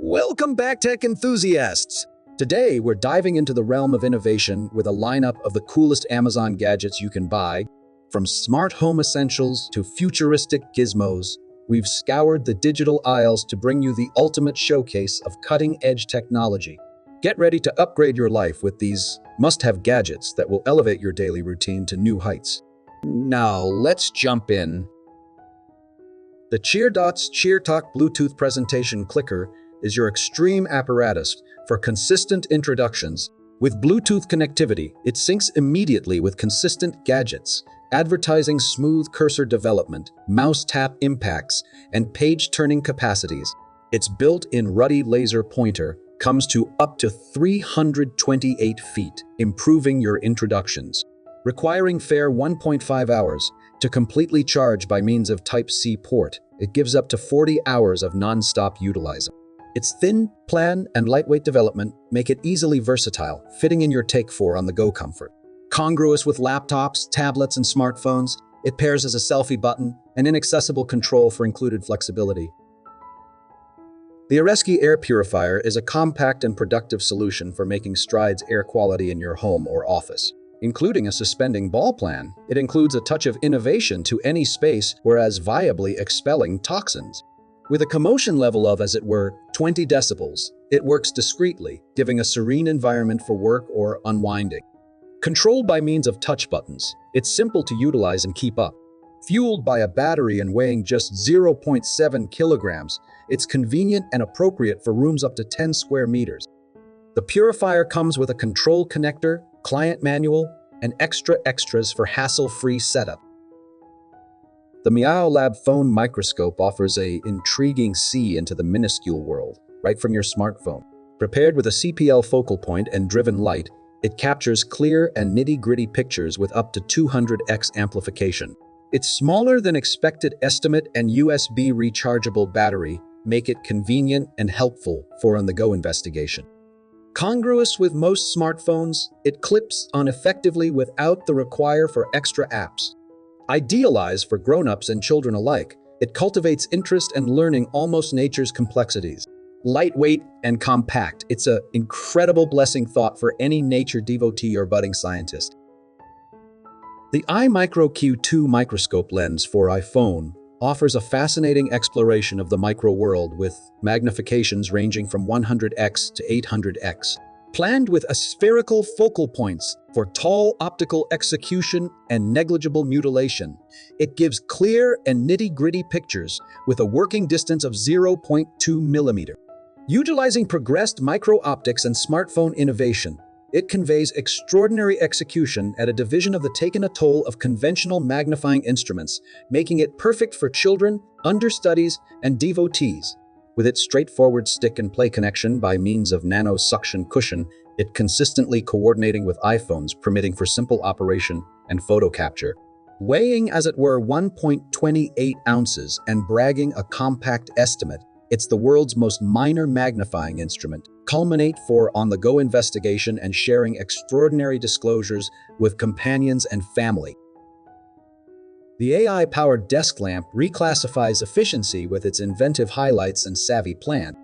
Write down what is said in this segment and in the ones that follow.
Welcome back, tech enthusiasts! Today, we're diving into the realm of innovation with a lineup of the coolest Amazon gadgets you can buy. From smart home essentials to futuristic gizmos, we've scoured the digital aisles to bring you the ultimate showcase of cutting-edge technology. Get ready to upgrade your life with these must-have gadgets that will elevate your daily routine to new heights. Now, let's jump in. The CHEERDOTS CHEERTOK Bluetooth Presentation Clicker is your extreme apparatus for consistent introductions. With Bluetooth connectivity, it syncs immediately with consistent gadgets, advertising smooth cursor development, mouse tap impacts, and page-turning capacities. Its built-in ruddy laser pointer comes to up to 328 feet, improving your introductions. Requiring fair 1.5 hours to completely charge by means of Type-C port, it gives up to 40 hours of non-stop utilizing. Its thin, plan, and lightweight development make it easily versatile, fitting in your Take-4 on-the-go comfort. Congruous with laptops, tablets, and smartphones, it pairs as a selfie button and inaccessible control for included flexibility. The ARESKEY air purifier is a compact and productive solution for making strides air quality in your home or office. Including a suspending ball plan, it includes a touch of innovation to any space, whereas viably expelling toxins. With a commotion level of, as it were, 20 decibels, it works discreetly, giving a serene environment for work or unwinding. Controlled by means of touch buttons, it's simple to utilize and keep up. Fueled by a battery and weighing just 0.7 kilograms, it's convenient and appropriate for rooms up to 10 square meters. The purifier comes with a control connector, client manual, and extras for hassle-free setup. The MIAO Lab phone microscope offers an intriguing see into the minuscule world, right from your smartphone. Prepared with a CPL focal point and driven light, it captures clear and nitty-gritty pictures with up to 200x amplification. Its smaller than expected estimate and USB rechargeable battery make it convenient and helpful for on-the-go investigation. Congruous with most smartphones, it clips on effectively without the require for extra apps. Idealized for grown-ups and children alike, it cultivates interest and learning almost nature's complexities. Lightweight and compact, it's an incredible blessing thought for any nature devotee or budding scientist. The IMICRO Q2 microscope lens for iPhone offers a fascinating exploration of the micro world with magnifications ranging from 100x to 800x. Planned with spherical focal points for tall optical execution and negligible mutilation, it gives clear and nitty-gritty pictures with a working distance of 0.2 millimeter. Utilizing progressed micro-optics and smartphone innovation, it conveys extraordinary execution at a division of the taken a toll of conventional magnifying instruments, making it perfect for children, understudies, and devotees. With its straightforward stick-and-play connection by means of nano-suction cushion, it consistently coordinating with iPhones, permitting for simple operation and photo capture. Weighing, as it were, 1.28 ounces and bragging a compact estimate, it's the world's most minor magnifying instrument, culminate for on-the-go investigation and sharing extraordinary disclosures with companions and family. The AI-powered desk lamp reclassifies efficiency with its inventive highlights and savvy plan,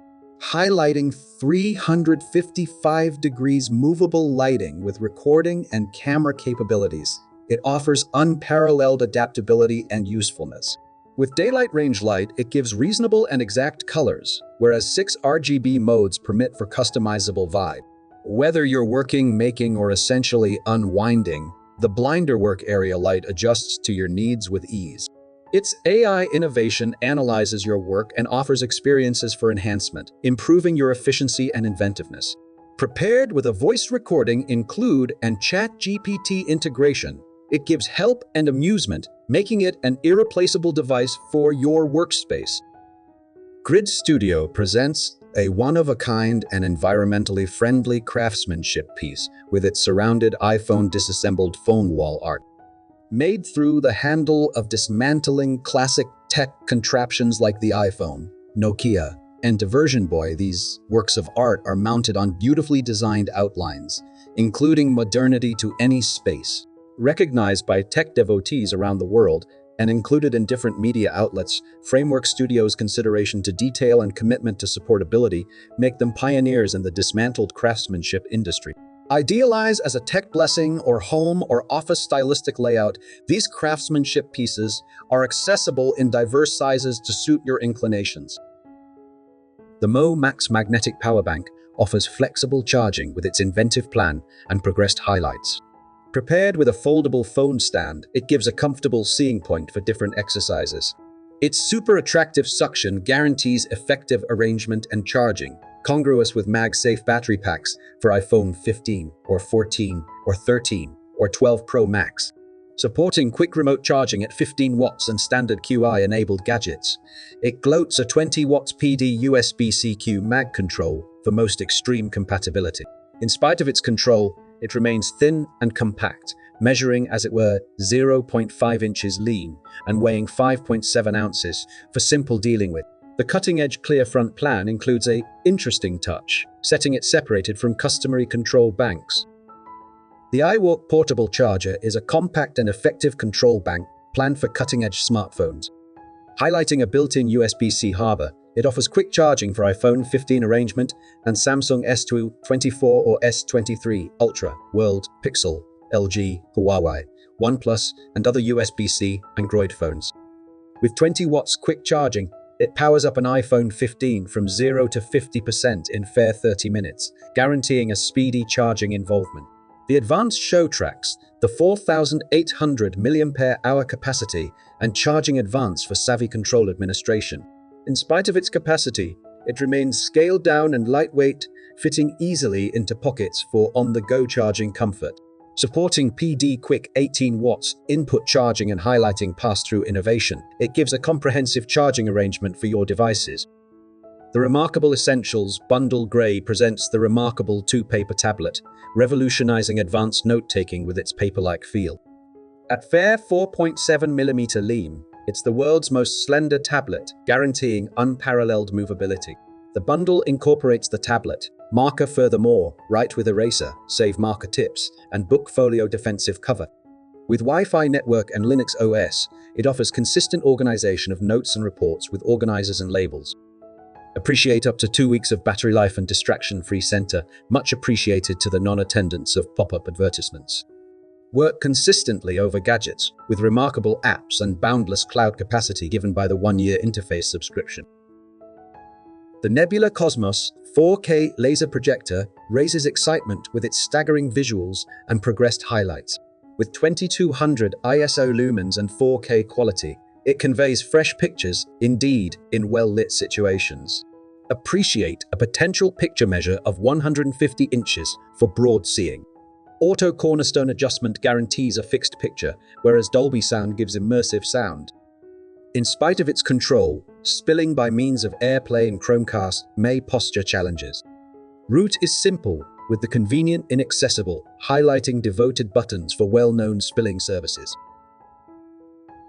highlighting 355 degrees movable lighting with recording and camera capabilities. It offers unparalleled adaptability and usefulness. With daylight range light, it gives reasonable and exact colors, whereas 6 RGB modes permit for customizable vibe. Whether you're working, making, or essentially unwinding, the blinder work area light adjusts to your needs with ease. Its AI innovation analyzes your work and offers experiences for enhancement, improving your efficiency and inventiveness. Prepared with a voice recording include and ChatGPT integration, it gives help and amusement, making it an irreplaceable device for your workspace. Grid Studio presents a one-of-a-kind and environmentally friendly craftsmanship piece with its surrounded iPhone disassembled phone wall art. Made through the handle of dismantling classic tech contraptions like the iPhone, Nokia, and Diversion Boy, these works of art are mounted on beautifully designed outlines, including modernity to any space. Recognized by tech devotees around the world, and included in different media outlets, Framework Studios' consideration to detail and commitment to supportability make them pioneers in the dismantled craftsmanship industry. Idealized as a tech blessing or home or office stylistic layout, these craftsmanship pieces are accessible in diverse sizes to suit your inclinations. The MOMAX magnetic power bank offers flexible charging with its inventive plan and progressed highlights. Prepared with a foldable phone stand, it gives a comfortable seeing point for different exercises. Its super attractive suction guarantees effective arrangement and charging, congruous with MagSafe battery packs for iPhone 15 or 14 or 13 or 12 Pro Max. Supporting quick remote charging at 15 watts and standard QI-enabled gadgets, it gloats a 20 watts PD USB-CQ mag control for most extreme compatibility. In spite of its control, it remains thin and compact, measuring, as it were, 0.5 inches lean and weighing 5.7 ounces for simple dealing with. The cutting-edge clear front plan includes an interesting touch, setting it separated from customary control banks. The IWALK portable charger is a compact and effective control bank planned for cutting-edge smartphones. Highlighting a built-in USB-C harbor, it offers quick charging for iPhone 15 arrangement and Samsung S2, 24 or S23 Ultra, World, Pixel, LG, Huawei, OnePlus, and other USB-C Android phones. With 20 watts quick charging, it powers up an iPhone 15 from 0 to 50% in fair 30 minutes, guaranteeing a speedy charging involvement. The advanced show tracks the 4,800 mAh capacity and charging advance for savvy control administration. In spite of its capacity, it remains scaled down and lightweight, fitting easily into pockets for on-the-go charging comfort. Supporting PD Quick 18 watts input charging and highlighting pass-through innovation, it gives a comprehensive charging arrangement for your devices. The Remarkable Essentials Bundle Grey presents the remarkable 2-paper tablet, revolutionizing advanced note-taking with its paper-like feel. At fair 4.7mm lean, it's the world's most slender tablet, guaranteeing unparalleled movability. The bundle incorporates the tablet, marker furthermore, write with eraser, save marker tips, and book folio defensive cover. With Wi-Fi network and Linux OS, it offers consistent organization of notes and reports with organizers and labels. Appreciate up to 2 weeks of battery life and distraction-free center, much appreciated to the non-attendance of pop-up advertisements. Work consistently over gadgets, with remarkable apps and boundless cloud capacity given by the 1-year interface subscription. The NEBULA Cosmos 4K laser projector raises excitement with its staggering visuals and progressed highlights. With 2200 ISO lumens and 4K quality, it conveys fresh pictures, indeed, in well-lit situations. Appreciate a potential picture measure of 150 inches for broad seeing. Auto cornerstone adjustment guarantees a fixed picture, whereas Dolby Sound gives immersive sound. In spite of its control, spilling by means of AirPlay and Chromecast may posture challenges. Root is simple, with the convenient inaccessible, highlighting devoted buttons for well-known spilling services.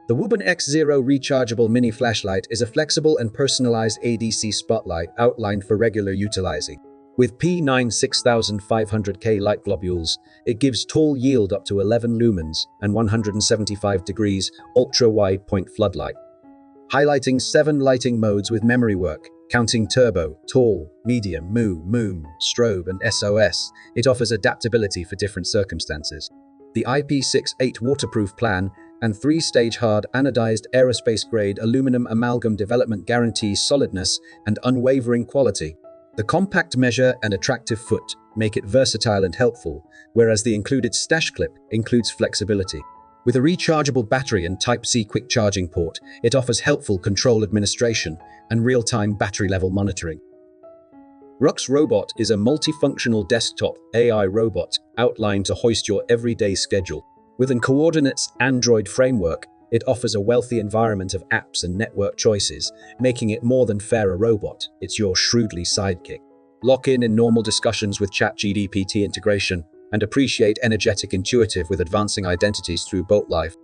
The WUBEN X0 rechargeable mini flashlight is a flexible and personalized ADC spotlight outlined for regular utilizing. With P9 6500K light globules, it gives tall yield up to 11 lumens and 175 degrees ultra-wide point floodlight. Highlighting 7 lighting modes with memory work, counting turbo, tall, medium, moon, strobe, and SOS, it offers adaptability for different circumstances. The IP68 waterproof plan and 3-stage hard anodized aerospace-grade aluminum amalgam development guarantees solidness and unwavering quality. The compact measure and attractive foot make it versatile and helpful, whereas the included stash clip includes flexibility. With a rechargeable battery and Type-C quick charging port, it offers helpful control administration and real-time battery level monitoring. Rux Robot is a multifunctional desktop AI robot outlined to hoist your everyday schedule. With a coordinates Android framework, it offers a wealthy environment of apps and network choices, making it more than fair a robot, it's your shrewdly sidekick. Lock in normal discussions with ChatGPT integration, and appreciate energetic intuitive with advancing identities through Bolt Life.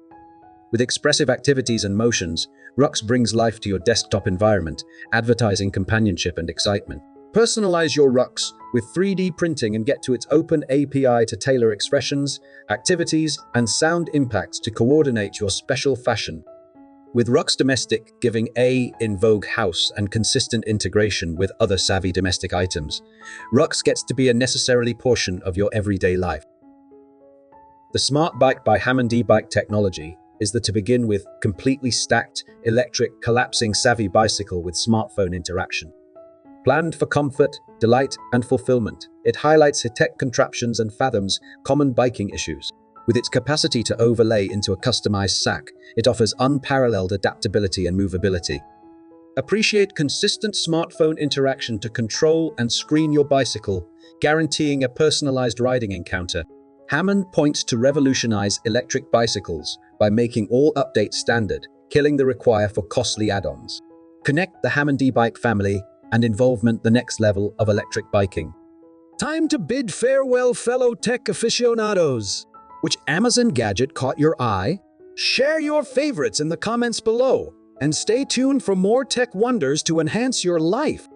With expressive activities and motions, Rux brings life to your desktop environment, advertising companionship and excitement. Personalize your Rux with 3D printing and get to its open API to tailor expressions, activities, and sound impacts to coordinate your special fashion. With Rux Domestic giving a in vogue house and consistent integration with other savvy domestic items, Rux gets to be a necessarily portion of your everyday life. The Smart Bike by Hammond e-bike technology is the to begin with completely stacked, electric, collapsing savvy bicycle with smartphone interaction. Planned for comfort, delight, and fulfillment, it highlights high-tech contraptions and fathoms common biking issues. With its capacity to overlay into a customized sack, it offers unparalleled adaptability and movability. Appreciate consistent smartphone interaction to control and screen your bicycle, guaranteeing a personalized riding encounter. Hammond points to revolutionize electric bicycles by making all updates standard, killing the require for costly add-ons. Connect the Hammond e-bike family and involvement the next level of electric biking. Time to bid farewell, fellow tech aficionados. Which Amazon gadget caught your eye? Share your favorites in the comments below, and stay tuned for more tech wonders to enhance your life.